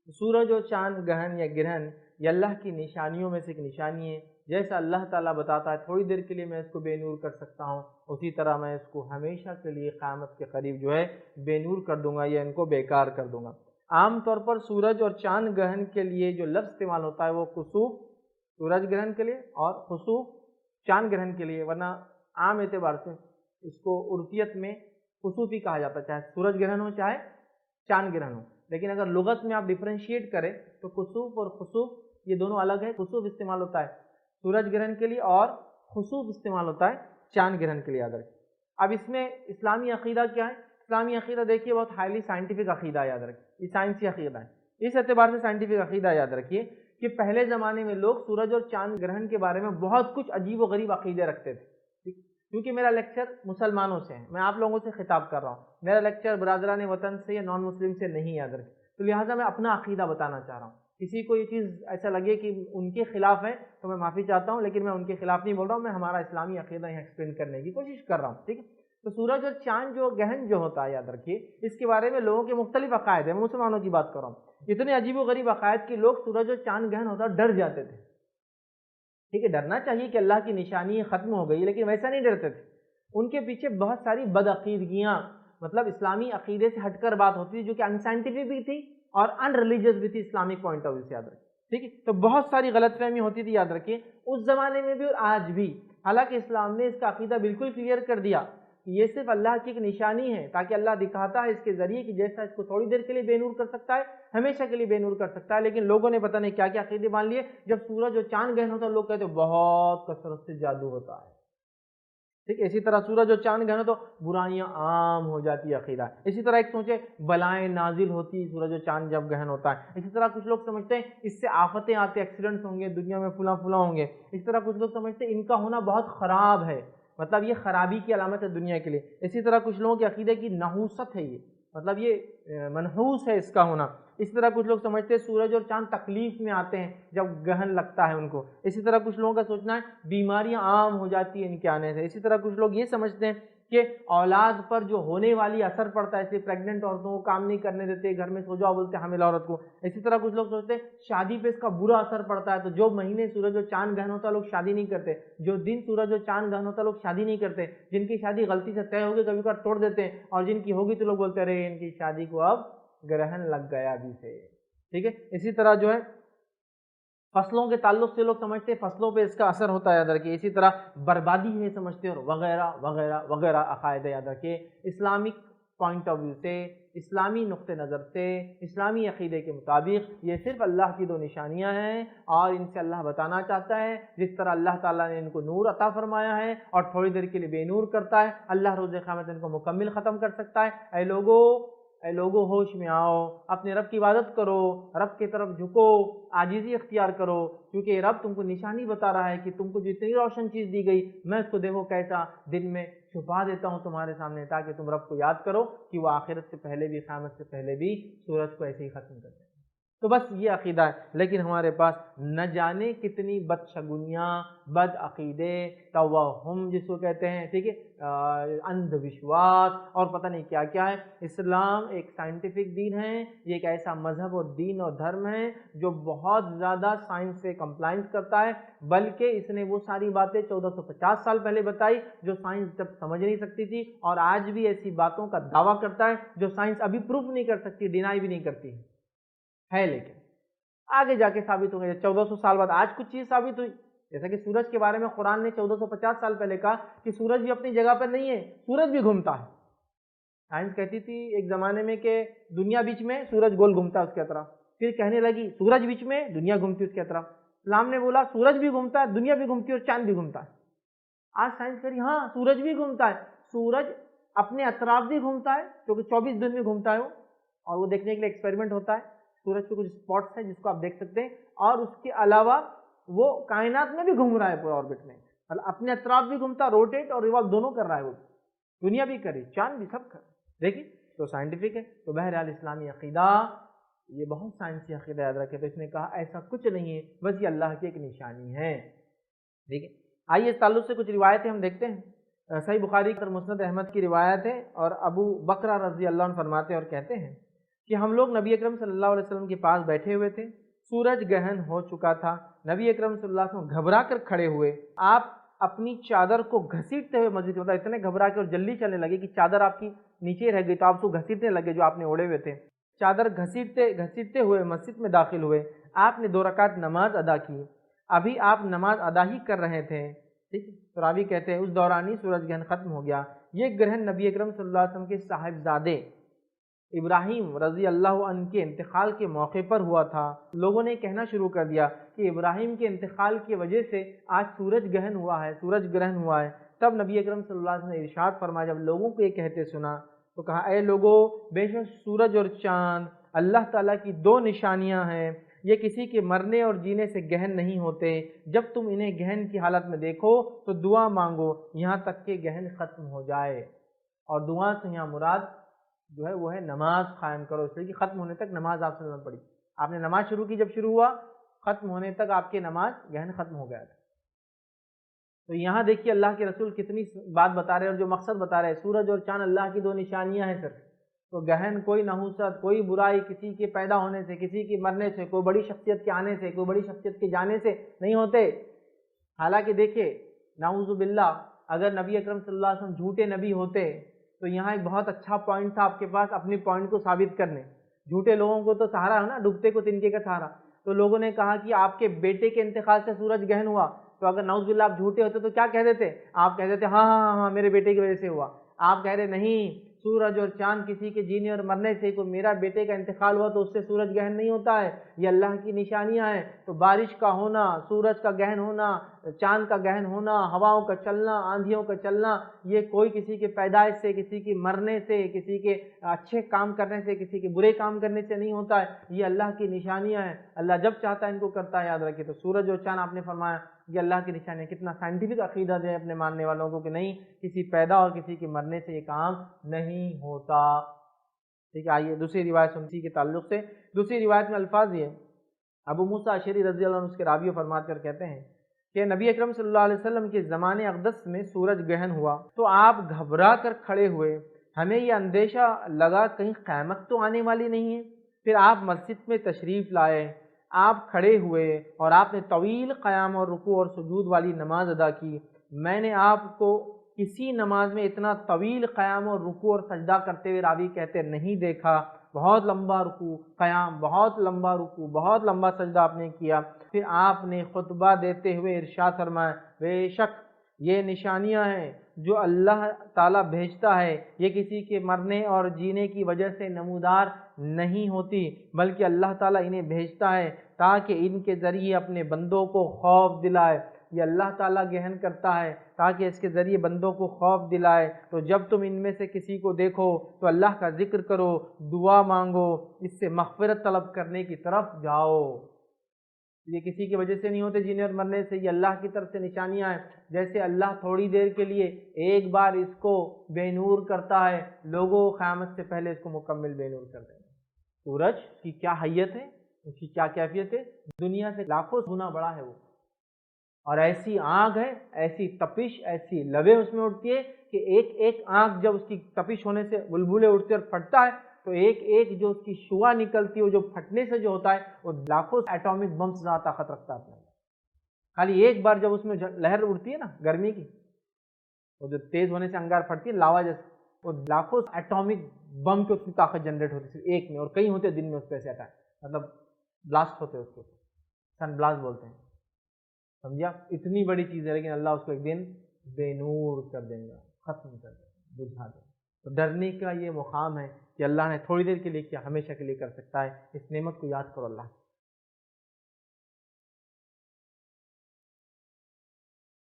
سورج اور چاند گہن یا گرہن یہ اللہ کی نشانیوں میں سے ایک نشانی ہے۔ جیسا اللہ تعالیٰ بتاتا ہے تھوڑی دیر کے لیے میں اس کو بے نور کر سکتا ہوں، اسی طرح میں اس کو ہمیشہ کے لیے قیامت کے قریب جو ہے بے نور کر دوں گا یا ان کو بیکار کر دوں گا۔ عام طور پر سورج اور چاند گہن کے لیے جو لفظ استعمال ہوتا ہے وہ خسوف سورج گرہن کے لیے اور خسوف چاند گرہن کے لیے، ورنہ عام اعتبار سے اس کو عرفیت میں خسوف ہی کہا جاتا ہے، چاہے سورج گرہن ہو چاہے چاند گرہن ہو۔ لیکن اگر لغت میں آپ ڈفرینشیٹ کریں تو خسوف اور خسوف یہ دونوں الگ ہے۔ خسوف استعمال ہوتا ہے سورج گرہن کے لیے اور خسوف استعمال ہوتا ہے چاند گرہن کے لیے، یاد رکھیں۔ اب اس میں اسلامی عقیدہ کیا ہے؟ اسلامی عقیدہ دیکھیے بہت ہائیلی سائنٹیفک عقیدہ یاد رکھیے، یہ سائنسی عقیدہ ہے۔ اس اعتبار سے سائنٹیفک عقیدہ یاد رکھیے کہ پہلے زمانے میں لوگ سورج اور چاند گرہن کے بارے میں بہت کچھ عجیب و غریب عقیدے رکھتے تھے۔ کیونکہ میرا لیکچر مسلمانوں سے ہے، میں آپ لوگوں سے خطاب کر رہا ہوں، میرا لیکچر برادران وطن سے یا نان مسلم سے نہیں، یاد رکھیں۔ تو لہٰذا میں اپنا عقیدہ بتانا چاہ رہا ہوں۔ کسی کو یہ چیز ایسا لگے کہ ان کے خلاف ہے تو میں معافی چاہتا ہوں، لیکن میں ان کے خلاف نہیں بول رہا ہوں، میں ہمارا اسلامی عقیدہ یہاں ایکسپلین کرنے کی کوشش کر رہا ہوں، ٹھیک ہے۔ تو سورج اور چاند جو گہن جو ہوتا ہے یاد رکھیے، اس کے بارے میں لوگوں کے مختلف عقائد ہیں، میں مسلمانوں کی بات کر رہا ہوں۔ اتنے عجیب و غریب عقائد کہ لوگ سورج اور چاند گہن ہوتا ڈر جاتے تھے، ٹھیک ہے۔ ڈرنا چاہیے کہ اللہ کی نشانی ختم ہو گئی، لیکن ویسا نہیں ڈرتے تھے۔ ان کے پیچھے بہت ساری بدعقیدگیاں، مطلب اسلامی عقیدے سے ہٹ کر بات ہوتی تھی جو کہ ان سائنٹیفک بھی تھی اور ان ریلیجیس بھی تھی اسلامک پوائنٹ آف ویو سے، یاد رکھیں، ٹھیک ہے۔ تو بہت ساری غلط فہمی ہوتی تھی، یاد رکھیے، اس زمانے میں بھی اور آج بھی۔ حالانکہ اسلام نے اس کا عقیدہ بالکل کلیئر کر دیا کہ یہ صرف اللہ کی ایک نشانی ہے، تاکہ اللہ دکھاتا ہے اس کے ذریعے کہ جیسا اس کو تھوڑی دیر کے لیے بے نور کر سکتا ہے ہمیشہ کے لیے بے نور کر سکتا ہے۔ لیکن لوگوں نے پتہ نہیں کیا کیا عقیدے مان لیے۔ جب سورج اور چاند گہن ہوتا ہے لوگ کہتے ہیں بہت کثرت سے جادو ہوتا ہے، ٹھیک ہے۔ اسی طرح سورج اور چاند گہن تو برائیاں عام ہو جاتی ہے عقیدہ۔ اسی طرح ایک سوچے بلائیں نازل ہوتی سورج اور چاند جب گہن ہوتا ہے۔ اسی طرح کچھ لوگ سمجھتے ہیں اس سے آفتیں آتے، ایکسیڈنٹس ہوں گے دنیا میں، فلاں فلاں ہوں گے۔ اسی طرح کچھ لوگ سمجھتے ہیں ان کا ہونا بہت خراب ہے، مطلب یہ خرابی کی علامت ہے دنیا کے لیے۔ اسی طرح کچھ لوگوں کے عقیدے کی نحوست ہے، یہ مطلب یہ منحوس ہے اس کا ہونا۔ اس طرح کچھ لوگ سمجھتے ہیں سورج اور چاند تکلیف میں آتے ہیں جب گہن لگتا ہے ان کو۔ اسی طرح کچھ لوگوں کا سوچنا ہے بیماریاں عام ہو جاتی ہیں ان کے آنے سے۔ اسی طرح کچھ لوگ یہ سمجھتے ہیں کہ اولاد پر جو ہونے والی اثر پڑتا ہے، اس لیے پریگننٹ عورتوں کو کام نہیں کرنے دیتے، گھر میں سو جاؤ بولتے حاملہ عورت کو۔ اسی طرح کچھ لوگ سوچتے ہیں شادی پہ اس کا برا اثر پڑتا ہے، تو جو مہینے سورج اور چاند گہن ہوتا ہے لوگ شادی نہیں کرتے، جو دن سورج اور چاند گہن ہوتا ہے لوگ شادی نہیں کرتے، جن کی شادی غلطی سے طے ہوگی کبھی کبھار توڑ دیتے ہیں، اور جن کی ہوگی تو لوگ بولتے ہیں ارے ان کی شادی کو اب گرہن لگ گیا ابھی سے، ٹھیک ہے۔ اسی طرح جو ہے فصلوں کے تعلق سے لوگ سمجھتے ہیں فصلوں پہ اس کا اثر ہوتا ہے، یاد رکھیے۔ اسی طرح بربادی ہے سمجھتے ہیں، اور وغیرہ وغیرہ وغیرہ عقائد، یاد رکھیے۔ اسلامک پوائنٹ آف ویو سے، اسلامی نقطہ نظر سے، اسلامی عقیدے کے مطابق یہ صرف اللہ کی دو نشانیاں ہیں، اور ان سے اللہ بتانا چاہتا ہے جس طرح اللہ تعالیٰ نے ان کو نور عطا فرمایا ہے اور تھوڑی دیر کے لیے بے نور کرتا ہے، اللہ روز قیامت ان کو مکمل ختم کر سکتا ہے۔ اے لوگو ہوش میں آؤ، اپنے رب کی عبادت کرو، رب کی طرف جھکو، عاجزی اختیار کرو، کیونکہ رب تم کو نشانی بتا رہا ہے کہ تم کو جتنی روشن چیز دی گئی میں اس کو دیکھو کیسا دن میں چھپا دیتا ہوں تمہارے سامنے، تاکہ تم رب کو یاد کرو کہ وہ آخرت سے پہلے بھی، قیامت سے پہلے بھی سورج کو ایسے ہی ختم کر دے۔ تو بس یہ عقیدہ ہے، لیکن ہمارے پاس نہ جانے کتنی بدشگونیاں، بد عقیدے، توہم جس کو کہتے ہیں، ٹھیک ہے، اندھ وشواس اور پتہ نہیں کیا کیا ہے۔ اسلام ایک سائنٹیفک دین ہے، یہ ایک ایسا مذہب اور دین اور دھرم ہے جو بہت زیادہ سائنس سے کمپلائنس کرتا ہے، بلکہ اس نے وہ ساری باتیں 1450 سال پہلے بتائی جو سائنس جب سمجھ نہیں سکتی تھی، اور آج بھی ایسی باتوں کا دعویٰ کرتا ہے جو سائنس ابھی پروف نہیں کر سکتی، ڈینائی بھی نہیں کرتی ہے، لیکن آگے جا کے ثابت ہو گئی۔ 1400 سال بعد آج کچھ چیز ثابت ہوئی، جیسا کہ سورج کے بارے میں قرآن نے 1450 سال پہلے کہا کہ سورج بھی اپنی جگہ پر نہیں ہے، سورج بھی گھومتا ہے۔ سائنس کہتی تھی ایک زمانے میں کہ دنیا بیچ میں، سورج گول گھومتا ہے اس کے طرف، پھر کہنے لگی سورج بیچ میں، دنیا گھومتی ہے اس کے طرف۔ اسلام نے بولا سورج بھی گھومتا ہے، دنیا بھی گھومتی ہے اور چاند بھی گھومتا ہے۔ آج سائنس کہہ رہی ہاں سورج بھی گھومتا ہے، سورج اپنے اطراف بھی گھومتا ہے کیونکہ 24 دن میں گھومتا ہے وہ، اور وہ دیکھنے کے لیے ایکسپیریمنٹ ہوتا ہے۔ سورج پہ کچھ اسپاٹس ہیں جس کو آپ دیکھ سکتے ہیں، اور اس کے علاوہ وہ کائنات میں بھی گھوم رہا ہے پورا آربٹ میں، مطلب اپنے اطراف بھی گھومتا، روٹیٹ اور ریوالو دونوں کر رہا ہے، وہ دنیا بھی کری، چاند بھی، سب کر دیکھیں تو سائنٹیفک ہے۔ تو بہرحال اسلامی عقیدہ یہ بہت سائنسی عقیدہ، یاد رکھے۔ تو اس نے کہا ایسا کچھ نہیں ہے، بس یہ اللہ کی ایک نشانی ہے، ٹھیک ہے۔ آئیے اس تعلق سے کچھ روایتیں ہم دیکھتے ہیں۔ صحیح بخاری اور مسند احمد کی روایت ہے، اور ابو بکرہ رضی اللہ عنہ فرماتے ہیں اور کہتے ہیں کہ ہم لوگ نبی اکرم صلی اللہ علیہ وسلم کے پاس بیٹھے ہوئے تھے، سورج گہن ہو چکا تھا، نبی اکرم صلی اللہ علیہ وسلم گھبرا کر کھڑے ہوئے، آپ اپنی چادر کو گھسیٹتے ہوئے مسجد میں، اتنے گھبرا کے اور جلدی چلنے لگے کہ چادر آپ کی نیچے رہ گئی، تو آپ اس کو گھسیٹنے لگے جو آپ نے اوڑے ہوئے تھے، چادر گھسیٹتے ہوئے مسجد میں داخل ہوئے، آپ نے 2 رکعت نماز ادا کی، ابھی آپ نماز ادا ہی کر رہے تھے، ٹھیک، تو راوی کہتے ہیں اس دوران ہی سورج گرہن ختم ہو گیا۔ یہ گرہن نبی اکرم صلی اللہ علیہ وسلم کے صاحبزادے ابراہیم رضی اللہ عنہ کے انتقال کے موقع پر ہوا تھا۔ لوگوں نے کہنا شروع کر دیا کہ ابراہیم کے انتقال کی وجہ سے آج سورج گرہن ہوا ہے۔ تب نبی اکرم صلی اللہ علیہ وسلم نے ارشاد فرمایا، جب لوگوں کو یہ کہتے سنا تو کہا، اے لوگو، بے شک سورج اور چاند اللہ تعالیٰ کی 2 نشانیاں ہیں، یہ کسی کے مرنے اور جینے سے گہن نہیں ہوتے، جب تم انہیں گہن کی حالت میں دیکھو تو دعا مانگو یہاں تک کہ گہن ختم ہو جائے۔ اور دعا سے یہاں مراد جو ہے وہ ہے نماز قائم کرو، اس لیے کہ ختم ہونے تک نماز آپ سے پڑھی، آپ نے نماز شروع کی، جب شروع ہوا ختم ہونے تک آپ کی نماز گہن ختم ہو گیا تھا۔ تو یہاں دیکھیے اللہ کے رسول کتنی بات بتا رہے ہیں اور جو مقصد بتا رہے ہیں، سورج اور چاند اللہ کی 2 نشانیاں ہیں صرف، تو گہن کوئی نحوست، کوئی برائی کسی کے پیدا ہونے سے، کسی کے مرنے سے، کوئی بڑی شخصیت کے آنے سے، کوئی بڑی شخصیت کے جانے سے نہیں ہوتے۔ حالانکہ دیکھیں نعوذ باللہ اگر نبی اکرم صلی اللہ علیہ وسلم جھوٹے نبی ہوتے تو یہاں ایک بہت اچھا پوائنٹ تھا آپ کے پاس اپنی پوائنٹ کو ثابت کرنے۔ جھوٹے لوگوں کو تو سہارا ہے نا، ڈوبتے کو تنکے کا سہارا۔ تو لوگوں نے کہا کہ آپ کے بیٹے کے انتقال سے سورج گہن ہوا، تو اگر نعوذ باللہ آپ جھوٹے ہوتے تو کیا کہہ دیتے؟ آپ کہہ دیتے ہاں ہاں ہاں میرے بیٹے کی وجہ سے ہوا۔ آپ کہہ رہے نہیں، سورج اور چاند کسی کے جینے اور مرنے سے، کوئی میرا بیٹے کا انتقال ہوا تو اس سے سورج گہن نہیں ہوتا ہے، یہ اللہ کی نشانیاں ہیں۔ تو بارش کا ہونا، سورج کا گہن ہونا، چاند کا گہن ہونا، ہواؤں کا چلنا، آندھیوں کا چلنا، یہ کوئی کسی کے پیدائش سے، کسی کے مرنے سے، کسی کے اچھے کام کرنے سے، کسی کے برے کام کرنے سے نہیں ہوتا ہے، یہ اللہ کی نشانیاں ہیں، اللہ جب چاہتا ہے ان کو کرتا ہے۔ یاد رکھیے، تو سورج اور چاند آپ نے فرمایا یہ اللہ کی نشانی ہے۔ کتنا سائنٹیفک عقیدہ دے اپنے ماننے والوں کو کہ نہیں، کسی پیدا اور کسی کے مرنے سے یہ کام نہیں ہوتا۔ ٹھیک ہے، آئیے دوسری روایت سنتی کے تعلق سے، دوسری روایت میں الفاظ یہ، ابو موسیٰ اشعری رضی اللہ عنہ اس کے راوی فرماتے اور کہتے ہیں کہ نبی اکرم صلی اللہ علیہ وسلم کے زمانے اقدس میں سورج گہن ہوا تو آپ گھبرا کر کھڑے ہوئے، ہمیں یہ اندیشہ لگا کہیں قیامت تو آنے والی نہیں ہے۔ پھر آپ مسجد میں تشریف لائے، آپ کھڑے ہوئے اور آپ نے طویل قیام اور رکوع اور سجود والی نماز ادا کی۔ میں نے آپ کو کسی نماز میں اتنا طویل قیام اور رکوع اور سجدہ کرتے ہوئے راوی کہتے نہیں دیکھا، بہت لمبا رکوع قیام، بہت لمبا رکوع، بہت لمبا سجدہ آپ نے کیا۔ پھر آپ نے خطبہ دیتے ہوئے ارشاد فرمایا، بے شک یہ نشانیاں ہیں جو اللہ تعالیٰ بھیجتا ہے، یہ کسی کے مرنے اور جینے کی وجہ سے نمودار نہیں ہوتی، بلکہ اللہ تعالیٰ انہیں بھیجتا ہے تاکہ ان کے ذریعے اپنے بندوں کو خوف دلائے۔ یہ اللہ تعالیٰ گہن کرتا ہے تاکہ اس کے ذریعے بندوں کو خوف دلائے۔ تو جب تم ان میں سے کسی کو دیکھو تو اللہ کا ذکر کرو، دعا مانگو، اس سے مغفرت طلب کرنے کی طرف جاؤ۔ یہ کسی کی وجہ سے نہیں ہوتے جینے اور مرنے سے، یہ اللہ کی طرف سے نشانیاں ہیں۔ جیسے اللہ تھوڑی دیر کے لیے ایک بار اس کو بے نور کرتا ہے، لوگوں قیامت سے پہلے اس کو مکمل بے نور کر دیں گے۔ سورج کی کیا حیت ہے، اس کی کیا کیفیت ہے، دنیا سے لاکھوں گنا بڑا ہے وہ، اور ایسی آگ ہے، ایسی تپش، ایسی لویں اس میں اٹھتی ہے کہ ایک ایک آنکھ جب اس کی تپش ہونے سے بلبلے اٹھتے اور پھٹتا ہے تو ایک ایک جو اس کی شعاع نکلتی ہے، وہ جو پھٹنے سے جو ہوتا ہے وہ لاکھوں ایٹامک بم سے زیادہ طاقت رکھتا ہے۔ خالی ایک بار جب اس میں لہر اڑتی ہے نا گرمی کی، وہ جو تیز ہونے سے انگار پھٹتی ہے لاوا جیسے، وہ لاکھوں ایٹامک بم کی اس کی طاقت جنریٹ ہوتی ہے صرف ایک میں، اور کئی ہوتے دن میں اس پہ ایسے آتا ہے، مطلب بلاسٹ ہوتے ہیں، اس کو سن بلاسٹ بولتے ہیں، سمجھا؟ اتنی بڑی چیز ہے، لیکن اللہ اس کو ایک دن بے نور کر دیں گا، ختم کر دیں گا، بجھا دیں گا۔ تو ڈرنے کا یہ مقام ہے کہ اللہ نے تھوڑی دیر کے لیے کیا، ہمیشہ کے لیے کر سکتا ہے۔ اس نعمت کو یاد کرو اللہ